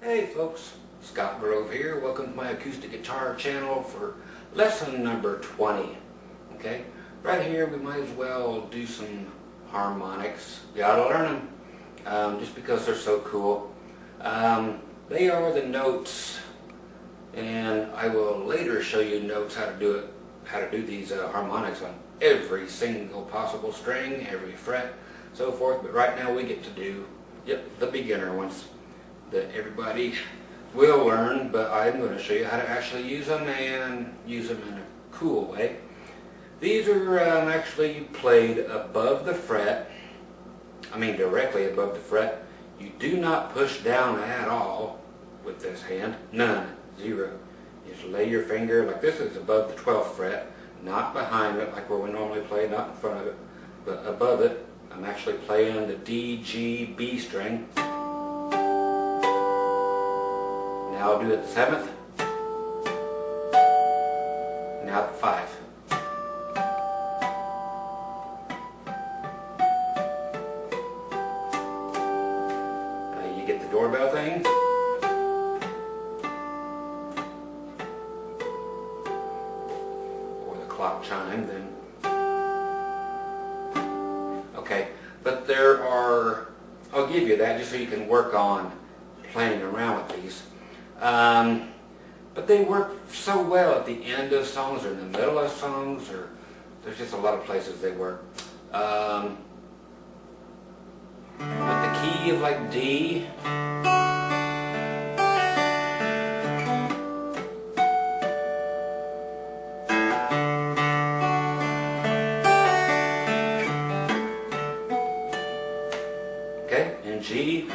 Hey folks, Scott Grove here. Welcome to my acoustic guitar channel for lesson number 20. Okay, right here we might as well do some harmonics. You gotta learn them just because they're so cool. They are the notes, and I will later show you notes how to do these harmonics on every single possible string, every fret, so forth. But right now we get to do the beginner ones that everybody will learn, but I'm going to show you how to actually use them and use them in a cool way. These are actually played above the fret, directly above the fret. You do not push down at all with this hand, none, zero. You just lay your finger like this is above the 12th fret, not behind it like where we normally play, not in front of it, but above it. I'm actually playing the D, G, B string. Now I'll do it the 7th. Now the 5. You get the doorbell thing. Or the clock chime then. Okay, but there are, I'll give you that just so you can work on playing around with these. But they work so well at the end of songs or in the middle of songs, or there's just a lot of places they work. With the key of like D, okay, and G.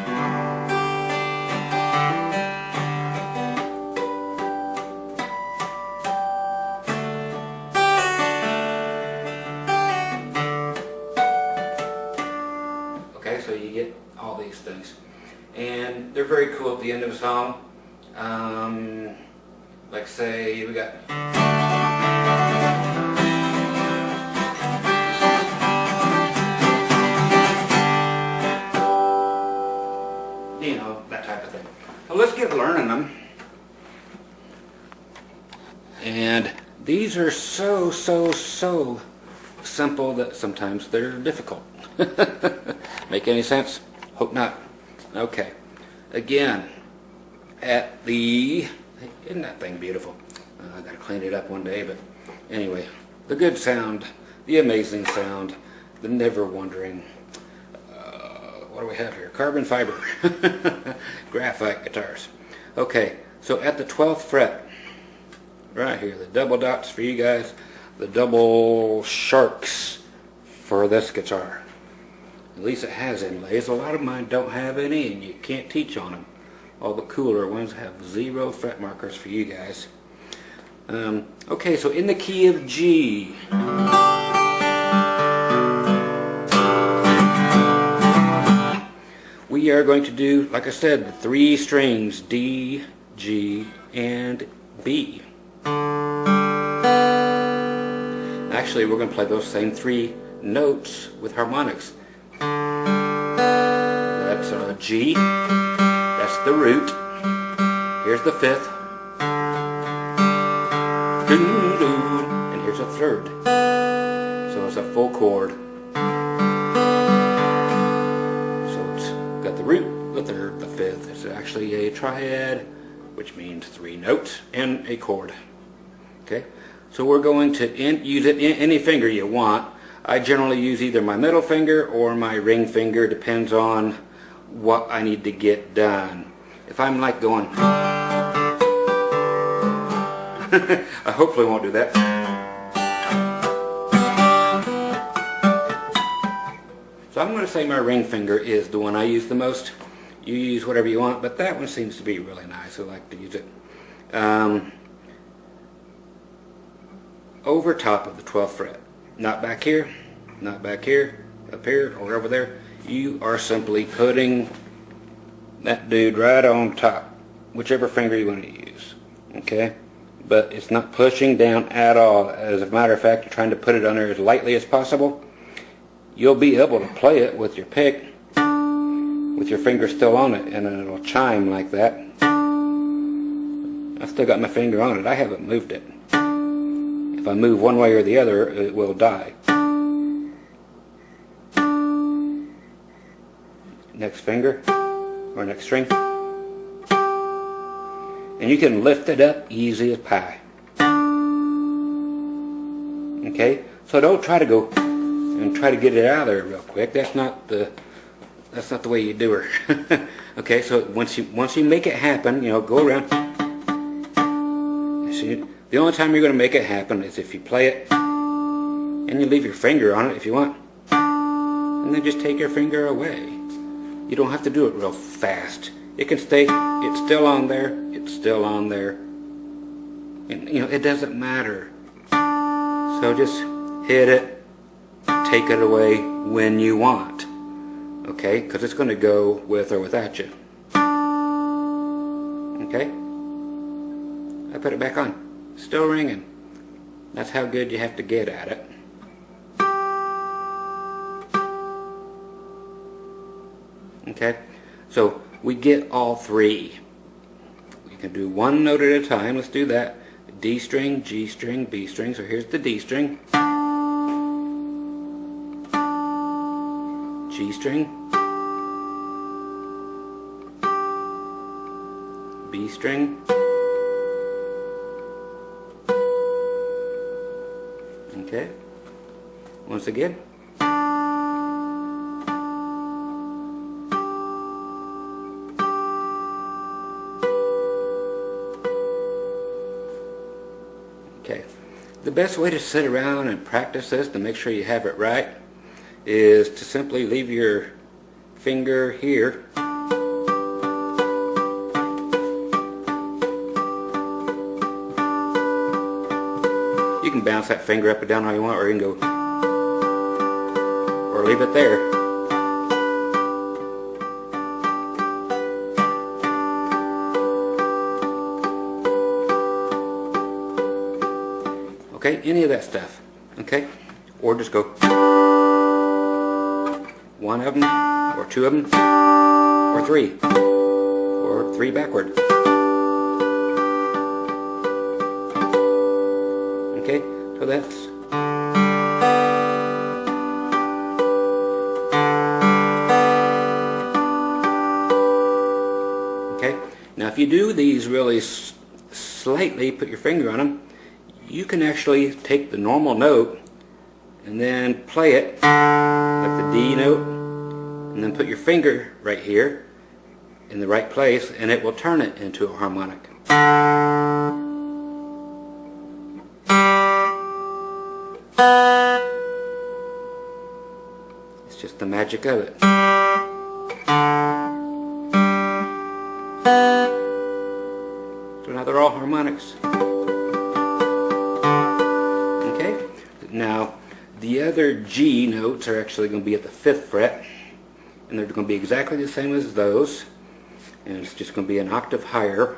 So you get all these things, and they're very cool at the end of a song. Like say we got, you know, that type of thing. So let's get learning them. And these are so simple that sometimes they're difficult. Make any sense? Hope not. Okay. Again, at the, isn't that thing beautiful? I gotta clean it up one day, but anyway, the good sound, the amazing sound, the never wondering, what do we have here? Carbon fiber, graphite guitars. Okay, so at the 12th fret, right here, the double dots for you guys, the double sharks for this guitar. At least it has inlays. A lot of mine don't have any, and you can't teach on them. All the cooler ones have 0 fret markers for you guys. Okay, so in the key of G, we are going to do, like I said, the 3 strings, D, G, and B. Actually, we're going to play those same 3 notes with harmonics. That's G, that's the root, here's the 5th, and here's a 3rd, so it's a full chord. So it's got the root, the 3rd, the 5th. It's actually a triad, which means 3 notes and a chord. Okay, so we're going to use it in any finger you want. I generally use either my middle finger or my ring finger, depends on what I need to get done. If I'm like going, I hopefully won't do that. So I'm going to say my ring finger is the one I use the most. You use whatever you want, but that one seems to be really nice. I like to use it. Over top of the 12th fret. Not back here, not back here, up here, or over there. You are simply putting that dude right on top, whichever finger you want to use. Okay? But it's not pushing down at all. As a matter of fact, you're trying to put it on there as lightly as possible. You'll be able to play it with your pick, with your finger still on it, and it'll chime like that. I've still got my finger on it. I haven't moved it. If I move one way or the other, it will die. Next finger, or next string. And you can lift it up easy as pie. Okay? So don't try to go and try to get it out of there real quick. That's not the way you do her. Okay, so once you make it happen, you know, go around. See, the only time you're going to make it happen is if you play it and you leave your finger on it if you want, and then just take your finger away. You don't have to do it real fast. It can stay. It's still on there. It's still on there. And you know, it doesn't matter. So just hit it, take it away when you want. Okay, because it's going to go with or without you. Okay? I put it back on. Still ringing. That's how good you have to get at it. Okay? So we get all three. We can do one note at a time. Let's do that. D string, G string, B string. So here's the D string. G string. B string. Okay. Once again. Okay. The best way to sit around and practice this to make sure you have it right is to simply leave your finger here. You can bounce that finger up and down how you want, or you can go, or leave it there. Okay, any of that stuff. Okay, or just go one of them, or two of them, or three backward. Okay, so that's okay. Now if you do these really slightly, put your finger on them, you can actually take the normal note and then play it like the D note, and then put your finger right here in the right place, and it will turn it into a harmonic. It's just the magic of it. So now they're all harmonics. Okay? Now the other G notes are actually going to be at the 5th fret, and they're going to be exactly the same as those, and it's just going to be an octave higher.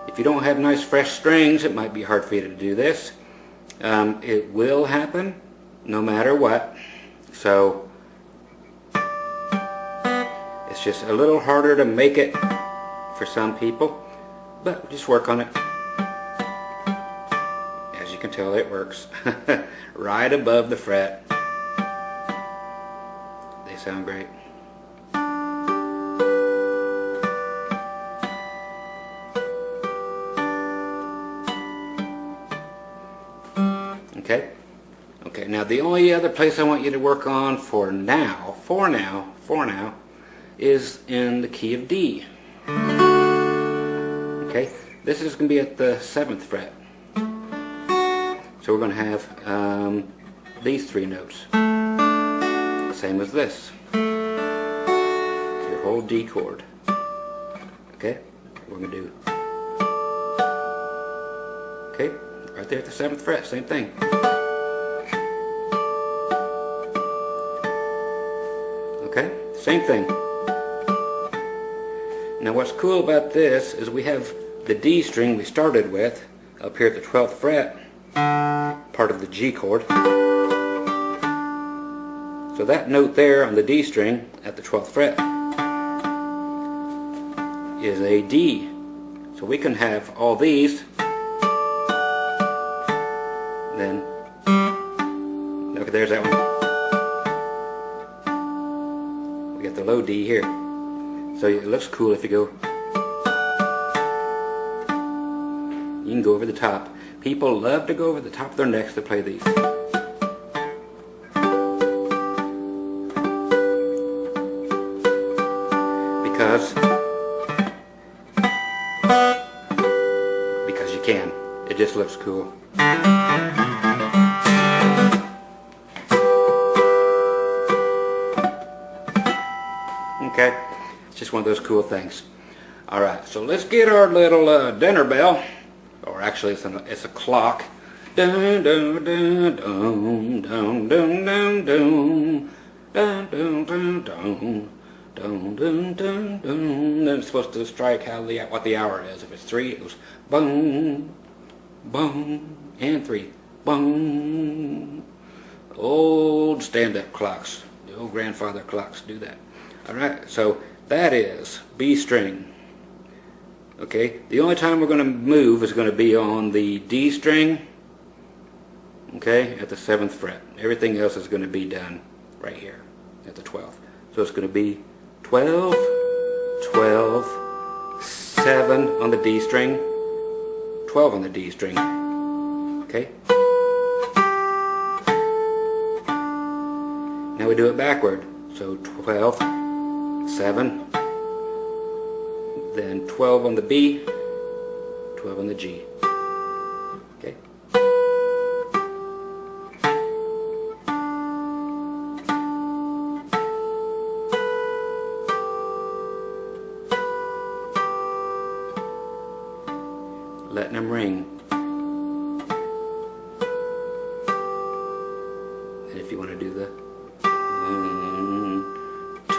If you don't have nice fresh strings, it might be hard for you to do this. It will happen no matter what, so it's just a little harder to make it for some people, but just work on it. As you can tell, it works. Right above the fret. They sound great. Okay? Okay, now the only other place I want you to work on for now, is in the key of D. Okay? This is going to be at the 7th fret. So we're going to have these 3 notes. Same as this. Your whole D chord. Okay? We're going to do. Okay? Right there at the 7th fret, same thing. Okay? Same thing. Now what's cool about this is we have the D string we started with up here at the 12th fret, part of the G chord. So that note there on the D string at the 12th fret is a D. So we can have all these. Then, look, there's that one. We got the low D here. So it looks cool if you go. You can go over the top. People love to go over the top of their necks to play these. Because you can. It just looks cool. Okay, it's just one of those cool things. Alright, so let's get our little dinner bell. Or actually it's a clock. Dun dun dun dun dun dun dun dun dun dun dun dun. Dun, dun, dun, dun. Then it's supposed to strike what the hour is. If it's 3, it goes boom, boom, and 3, boom. Old stand-up clocks, the old grandfather clocks do that. All right, so that is B string. Okay, the only time we're going to move is going to be on the D string. Okay, at the 7th fret. Everything else is going to be done right here at the 12th. So it's going to be 12, 12, 7 on the D string, 12 on the D string, okay? Now we do it backward, so 12, 7, then 12 on the B, 12 on the G, okay? Letting them ring. And if you want to do the 1, 2,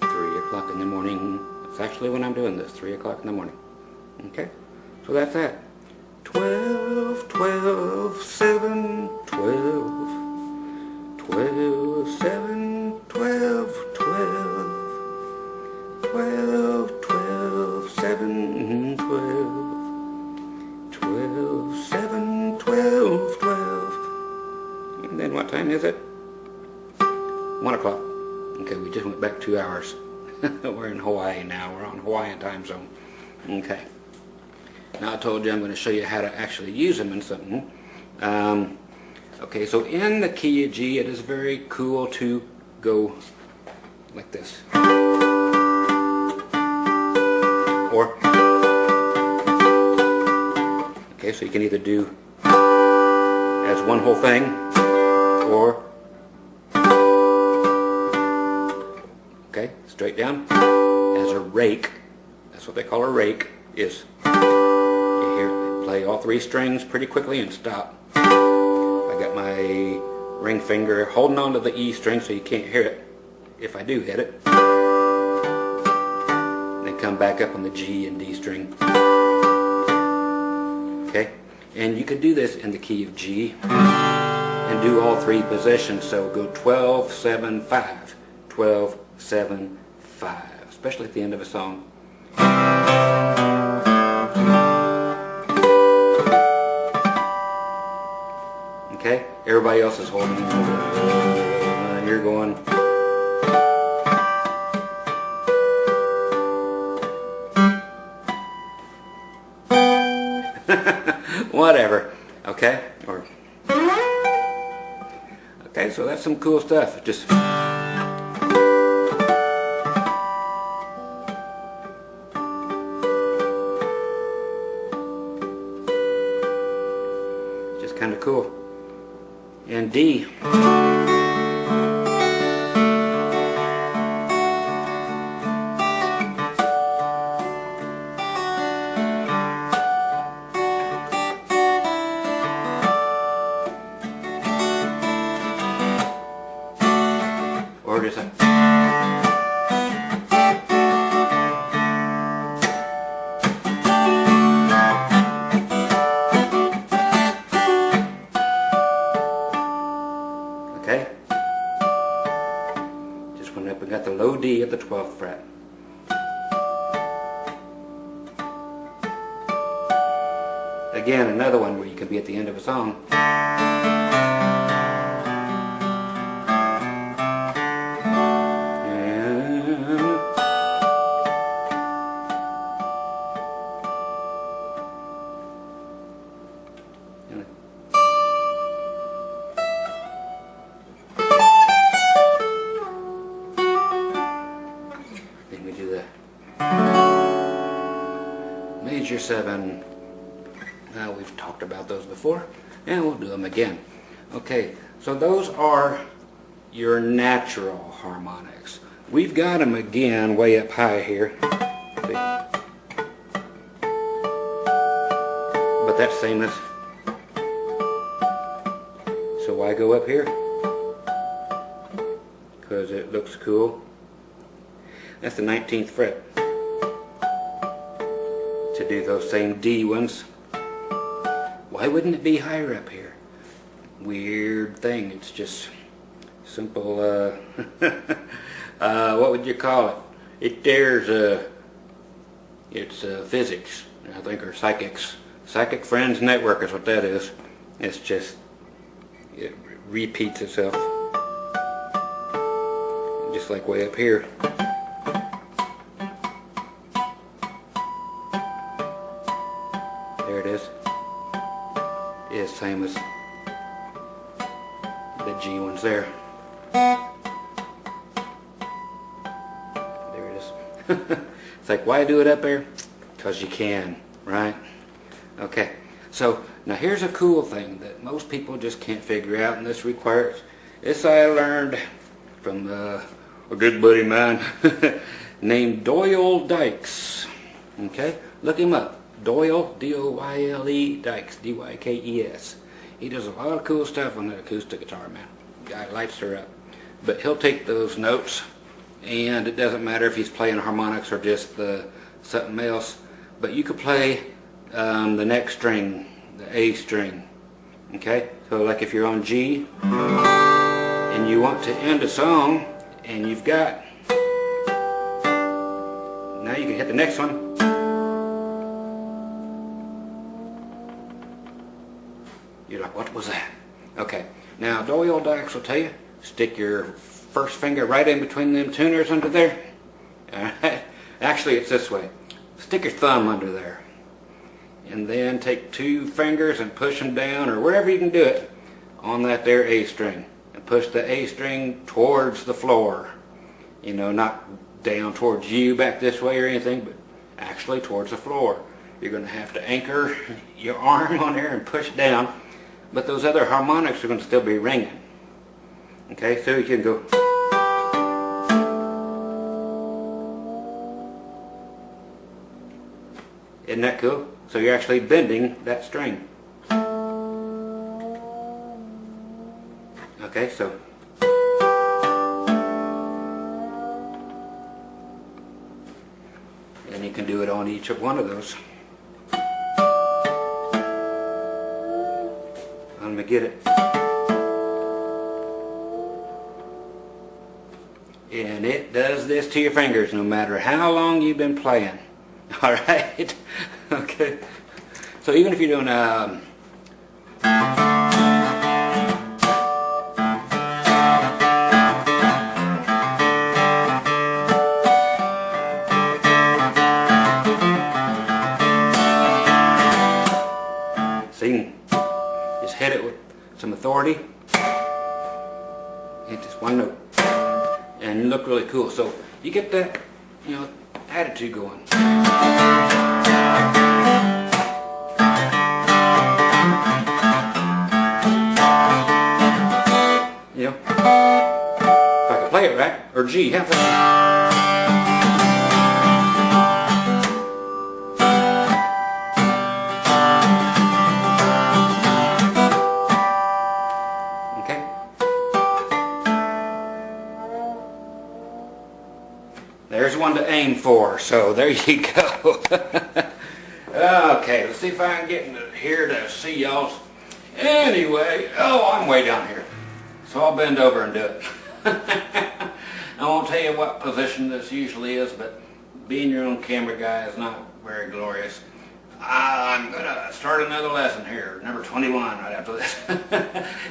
3 o'clock in the morning. That's actually when I'm doing this, 3 o'clock in the morning. Okay? So that's that. 12, 12, 7, 12. 12, 7, 12, 12. 12, 12, 7, 12. 12, 7, 12, 12. And then what time is it? 1 o'clock. Okay, we just went back 2 hours. We're in Hawaii now. We're on Hawaiian time zone. Okay. Now I told you I'm going to show you how to actually use them in something. Okay, so in the key of G, it is very cool to go like this. Or, okay, so you can either do as one whole thing, or, okay, straight down, as a rake. That's what they call a rake, is you hear, play all 3 strings pretty quickly and stop. I got my ring finger holding on to the E string so you can't hear it if I do hit it. Then come back up on the G and D string. Okay, and you could do this in the key of G and do all 3 positions. So go 12, 7, 5, 12, 7, 5, especially at the end of a song. Okay, everybody else is holding. You're going. Whatever. Okay, or okay. So that's some cool stuff. Just kind of cool. And D. Or just like okay. Just went up and got the low D at the 12th fret. Again, another one where you can be at the end of a song. Then we do the major 7. We've talked about those before, and we'll do them again. Okay, so those are your natural harmonics. We've got them again way up high here. See? But that's same as. So why go up here? Because it looks cool. That's the 19th fret. To do those same D ones. Why wouldn't it be higher up here? Weird thing. It's just simple, what would you call it? It's physics, I think, or psychics. Psychic Friends Network is what that is. It's just, it repeats itself. Just like way up here. There it is. Is same as the G ones there. There it is. It's like, why do it up there? Because you can, right? Okay, so now here's a cool thing that most people just can't figure out, and this requires, this I learned from a good buddy of mine named Doyle Dykes. Okay, look him up. Doyle, D-O-Y-L-E, Dykes, D-Y-K-E-S. He does a lot of cool stuff on that acoustic guitar, man. Guy lights her up. But he'll take those notes, and it doesn't matter if he's playing harmonics or just something else, but you could play the next string, the A string. Okay? So like if you're on G, and you want to end a song, and you've got, now you can hit the next one. You're like, what was that? Okay, now Doyle Dykes will tell you, stick your first finger right in between them tuners under there. Alright, actually it's this way. Stick your thumb under there. And then take 2 fingers and push them down, or wherever you can do it, on that there A string. And push the A string towards the floor. You know, not down towards you back this way or anything, but actually towards the floor. You're going to have to anchor your arm on there and push down. But those other harmonics are going to still be ringing. Okay, so you can go. Isn't that cool? So you're actually bending that string. Okay, so. And you can do it on each of one of those. Let me get it. And it does this to your fingers no matter how long you've been playing. Alright? Okay. So even if you're doing see, just hit it with some authority. Hit just one note. And you look really cool. So you get that, you know, attitude going. You know, if I could play it right, or G, half of there's one to aim for, so there you go. Okay, let's see if I can get in here to see y'all. Anyway, oh, I'm way down here, so I'll bend over and do it. I won't tell you what position this usually is, but being your own camera guy is not very glorious. I'm gonna start another lesson here, number 21, right after this.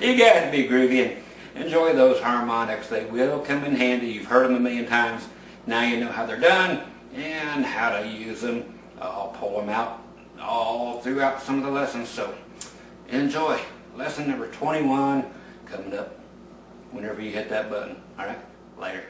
You guys be groovy and enjoy those harmonics. They will come in handy. You've heard them a million times. Now you know how they're done and how to use them. I'll pull them out all throughout some of the lessons. So enjoy. Lesson number 21 coming up whenever you hit that button. All right, later.